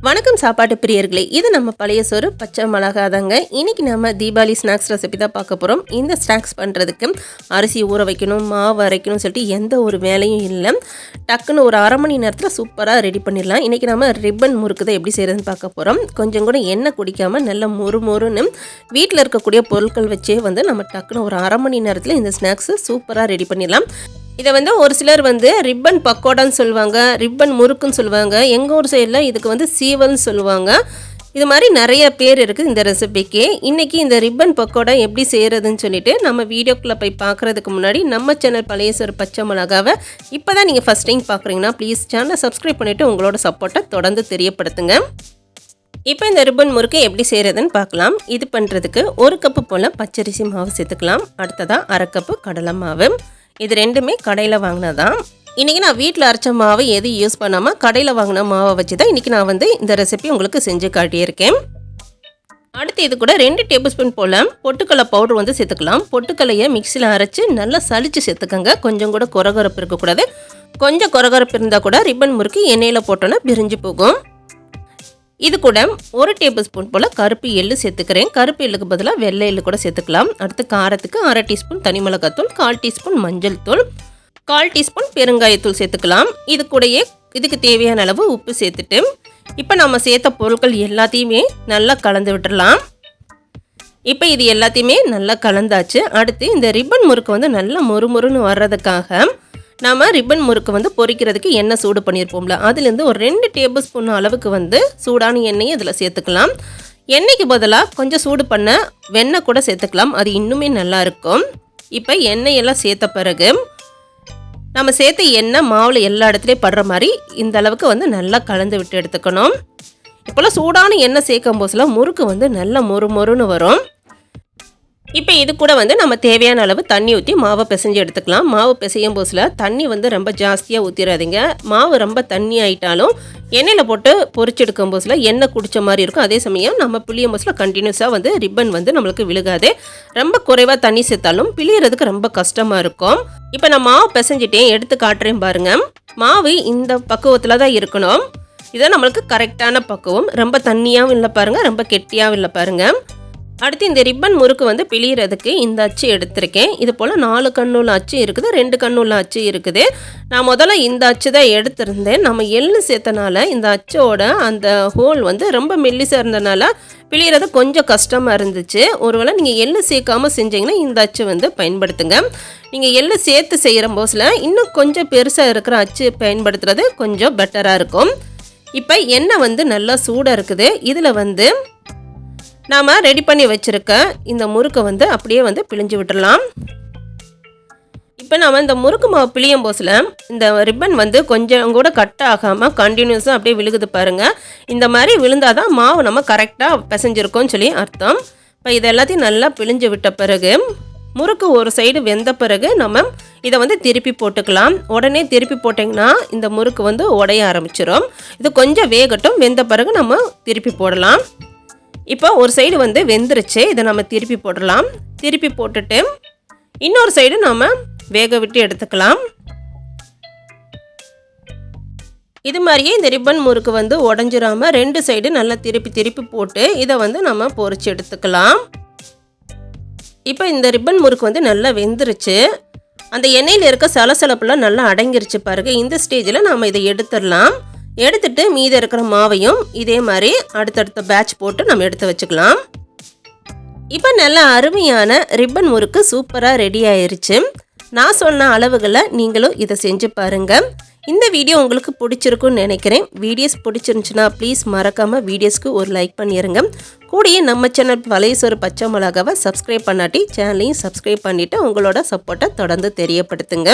வணக்கம் சாப்பாட்டு பிரியர்களே, இது நம்ம பழைய சோறு பச்சை மிளகா தாங்க. இன்றைக்கி நம்ம தீபாவளி ஸ்நாக்ஸ் ரெசிபி தான் பார்க்க போகிறோம். இந்த ஸ்நாக்ஸ் பண்ணுறதுக்கு அரிசி ஊற வைக்கணும், மாவு அரைக்கணும்னு சொல்லிட்டு எந்த ஒரு வேலையும் இல்லை. டக்குன்னு ஒரு அரை மணி நேரத்தில் சூப்பராக ரெடி பண்ணிடலாம். இன்றைக்கி நம்ம ரிப்பன் முறுக்கு தான் எப்படி செய்கிறதுன்னு பார்க்க போகிறோம். கொஞ்சம் கூட எண்ணெய் குடிக்காமல் நல்ல மொறுன்னு வீட்டில் இருக்கக்கூடிய பொருட்கள் வச்சே நம்ம டக்குன்னு ஒரு அரை மணி நேரத்தில் இந்த ஸ்நாக்ஸை சூப்பராக ரெடி பண்ணிடலாம். இதை ஒரு சிலர் ரிப்பன் பக்கோடான்னு சொல்லுவாங்க, ரிப்பன் முறுக்குன்னு சொல்லுவாங்க. எங்கள் ஊர் சைடில் இதுக்கு சீவல்னு சொல்லுவாங்க. இது மாதிரி நிறைய பேர் இருக்குது இந்த ரெசிபிக்கு. இன்றைக்கி இந்த ரிப்பன் பக்கோடா எப்படி செய்கிறதுன்னு சொல்லிட்டு நம்ம வீடியோக்குள்ளே போய் பார்க்குறதுக்கு முன்னாடி நம்ம சேனல் பழைய சோறு பச்சை மிளகாவை இப்போ தான் நீங்கள் ஃபஸ்ட் டைம் பார்க்குறீங்கன்னா ப்ளீஸ் சேனலை சப்ஸ்கிரைப் பண்ணிவிட்டு உங்களோட சப்போர்ட்டை தொடர்ந்து தெரியப்படுத்துங்க. இப்போ இந்த ரிப்பன் முறுக்கு எப்படி செய்கிறதுன்னு பார்க்கலாம். இது பண்ணுறதுக்கு 1 கப்பு போல் பச்சரிசி மாவு சேர்த்துக்கலாம். அடுத்ததாக 1/2 கப்பு கடலை மாவு. இது ரெண்டுமே கடையில் வாங்கினதான். இன்றைக்கி நான் வீட்டில் அரைச்ச மாவு எதுவும் யூஸ் பண்ணாமல் கடையில் வாங்கின மாவை வச்சு தான் இன்றைக்கி நான் இந்த ரெசிபி உங்களுக்கு செஞ்சு காட்டியிருக்கேன். அடுத்து இது கூட 2 டேபிள் ஸ்பூன் போல் பொட்டுக்கடலை பவுடர் சேர்த்துக்கலாம். பொட்டுக்கடலையை மிக்சியில் அரைச்சி நல்லா சலிச்சு சேர்த்துக்கங்க. கொஞ்சம் கூட கொரகொரப்பு இருக்கக்கூடாது. கொஞ்சம் கொரகொரப்பு இருந்தால் கூட ரிப்பன் முறுக்கு எண்ணெயில் போட்டோன்னா பிரிஞ்சு போகும். இது கூட 1 டேபிள் ஸ்பூன் போல் கருப்பு எள்ளு சேர்த்துக்கிறேன். கருப்பு எள்ளுக்கு பதிலாக வெள்ளை எள்ளு கூட சேர்த்துக்கலாம். அடுத்து காரத்துக்கு 1/2 டீஸ்பூன் தனி மிளகாத்தூள், 1/4 டீஸ்பூன் மஞ்சள் தூள், 1/4 டீஸ்பூன் பெருங்காயத்தூள் சேர்த்துக்கலாம். இது கூடயே இதுக்கு தேவையான அளவு உப்பு சேர்த்துட்டு இப்போ நம்ம சேர்த்த பொருட்கள் எல்லாத்தையுமே நல்லா கலந்து விட்டுடலாம். இப்போ இது எல்லாத்தையுமே நல்லா கலந்தாச்சு. அடுத்து இந்த ரிப்பன் முறுக்கு நல்லா மொறுன்னு வர்றதுக்காக நாம் ரிப்பன் முறுக்கு பொரிக்கிறதுக்கு எண்ணெய் சூடு பண்ணியிருப்போம்ல, அதுலேருந்து ஒரு 2 டேபிள் ஸ்பூன் அளவுக்கு சூடான எண்ணெயை இதில் சேர்த்துக்கலாம். எண்ணெய்க்கு பதிலாக கொஞ்சம் சூடு பண்ண வெண்ணெய் கூட சேர்த்துக்கலாம். அது இன்னுமே நல்லாயிருக்கும். இப்போ எண்ணெயெல்லாம் சேர்த்த பிறகு நம்ம சேர்த்த எண்ணெய் மாவில் எல்லா இடத்துலையும் படுற மாதிரி இந்த அளவுக்கு நல்லா கலந்து விட்டு எடுத்துக்கணும். இப்போல்லாம் சூடான எண்ணெய் சேர்க்கும் போதுலாம் முறுக்கு நல்லா மொறுன்னு வரும். இப்போ இது கூட நம்ம தேவையான அளவு தண்ணி ஊற்றி மாவை பிசைஞ்சு எடுத்துக்கலாம். மாவு பிசையும் போதில் தண்ணி ரொம்ப ஜாஸ்தியாக ஊற்றிடாதீங்க. மாவு ரொம்ப தண்ணி ஆகிட்டாலும் எண்ணெயில் போட்டு பொரிச்செடுக்கும் போதில் எண்ணெய் குடித்த மாதிரி இருக்கும். அதே சமயம் நம்ம பிழியும் போதில் கண்டினியூஸாக ரிப்பன் நம்மளுக்கு விழுகாது. ரொம்ப குறைவாக தண்ணி சேர்த்தாலும் பிழியறதுக்கு ரொம்ப கஷ்டமாக இருக்கும். இப்போ நான் மாவு பிசைஞ்சிட்டேன், எடுத்து காட்டுறேன் பாருங்கள். மாவு இந்த பக்குவத்தில் தான் இருக்கணும். இதான் நம்மளுக்கு கரெக்டான பக்குவம். ரொம்ப தண்ணியாகவும் இல்லை பாருங்கள், ரொம்ப கெட்டியாகவும் இல்லை பாருங்கள். அடுத்து இந்த ரிப்பன் முறுக்கு பிழியறதுக்கு இந்த அச்சு எடுத்திருக்கேன். இது போல் 4 கண்ணுள்ள அச்சு இருக்குது, 2 கண்ணுள்ள அச்சு இருக்குது. நான் முதல்ல இந்த அச்சு தான் எடுத்திருந்தேன். நம்ம எள்ளு சேர்த்தனால இந்த அச்சோட அந்த ஹோல் ரொம்ப மெல்லிசாக இருந்தனால பிழியறது கொஞ்சம் கஷ்டமாக இருந்துச்சு. ஒருவேளை நீங்கள் எள்ளு சேர்க்காமல் செஞ்சீங்கன்னா இந்த அச்சு பயன்படுத்துங்க. நீங்கள் எள்ளு சேர்த்து செய்கிற போதில் இன்னும் கொஞ்சம் பெருசாக இருக்கிற அச்சு பயன்படுத்துறது கொஞ்சம் பெட்டராக இருக்கும். இப்போ எண்ணெய் நல்லா சூடாக இருக்குது. இதில் நாம் ரெடி பண்ணி வச்சுருக்க இந்த முறுக்கை அப்படியே பிழிஞ்சு விட்டுடலாம். இப்போ நாம் இந்த முறுக்கு மாவு பிழியும் போதில் இந்த ரிப்பன் கொஞ்சம் கூட கட் ஆகாமல் கண்டினியூஸாக அப்படியே விழுகுது பாருங்கள். இந்த மாதிரி விழுந்தால் தான் மாவு நம்ம கரெக்டாக பிசைஞ்சிருக்கோன்னு சொல்லி அர்த்தம். இப்போ இது எல்லாத்தையும் நல்லா பிழிஞ்சு விட்ட பிறகு முறுக்கு ஒரு சைடு வெந்த பிறகு நம்ம இதை திருப்பி போட்டுக்கலாம். உடனே திருப்பி போட்டிங்கன்னா இந்த முறுக்கு உடைய ஆரம்பிச்சிடும். இது கொஞ்சம் வேகட்டும், வெந்த பிறகு நம்ம திருப்பி போடலாம். இப்போ ஒரு சைடு வெந்துருச்சு. இதை நம்ம திருப்பி போடலாம். திருப்பி போட்டுட்டு இன்னொரு சைடு நம்ம வேக விட்டு எடுத்துக்கலாம். இது மாதிரியே இந்த ரிப்பன் முறுக்கு உடஞ்சிராமல் 2 சைடு நல்லா திருப்பி போட்டு இதை நம்ம பொரிச்சு எடுத்துக்கலாம். இப்போ இந்த ரிப்பன் முறுக்கு நல்லா வெந்துருச்சு. அந்த எண்ணெயில் இருக்க சலசலப்புலாம் நல்லா அடங்கிருச்சு பாருங்க. இந்த ஸ்டேஜில் நம்ம இதை எடுத்துடலாம். எடுத்துட்டு மீதி இருக்கிற மாவையும் இதே மாதிரி அடுத்தடுத்த பேட்ச் போட்டு நம்ம எடுத்து வச்சுக்கலாம். இப்போ நல்ல அருமையான ரிப்பன் முறுக்கு சூப்பராக ரெடி ஆயிருச்சு. நான் சொன்ன அளவுகளை நீங்களும் இதை செஞ்சு பாருங்கள். இந்த வீடியோ உங்களுக்கு பிடிச்சிருக்குன்னு நினைக்கிறேன். வீடியோஸ் பிடிச்சிருந்துச்சுன்னா ப்ளீஸ் மறக்காமல் வீடியோஸ்க்கு ஒரு லைக் பண்ணிடுங்க. கூடயே நம்ம சேனல் பழைய சோறு பச்சை மிளகாவை சப்ஸ்கிரைப் பண்ணாட்டி சேனலையும் சப்ஸ்கிரைப் பண்ணிவிட்டு உங்களோட சப்போர்ட்டை தொடர்ந்து தெரியப்படுத்துங்க.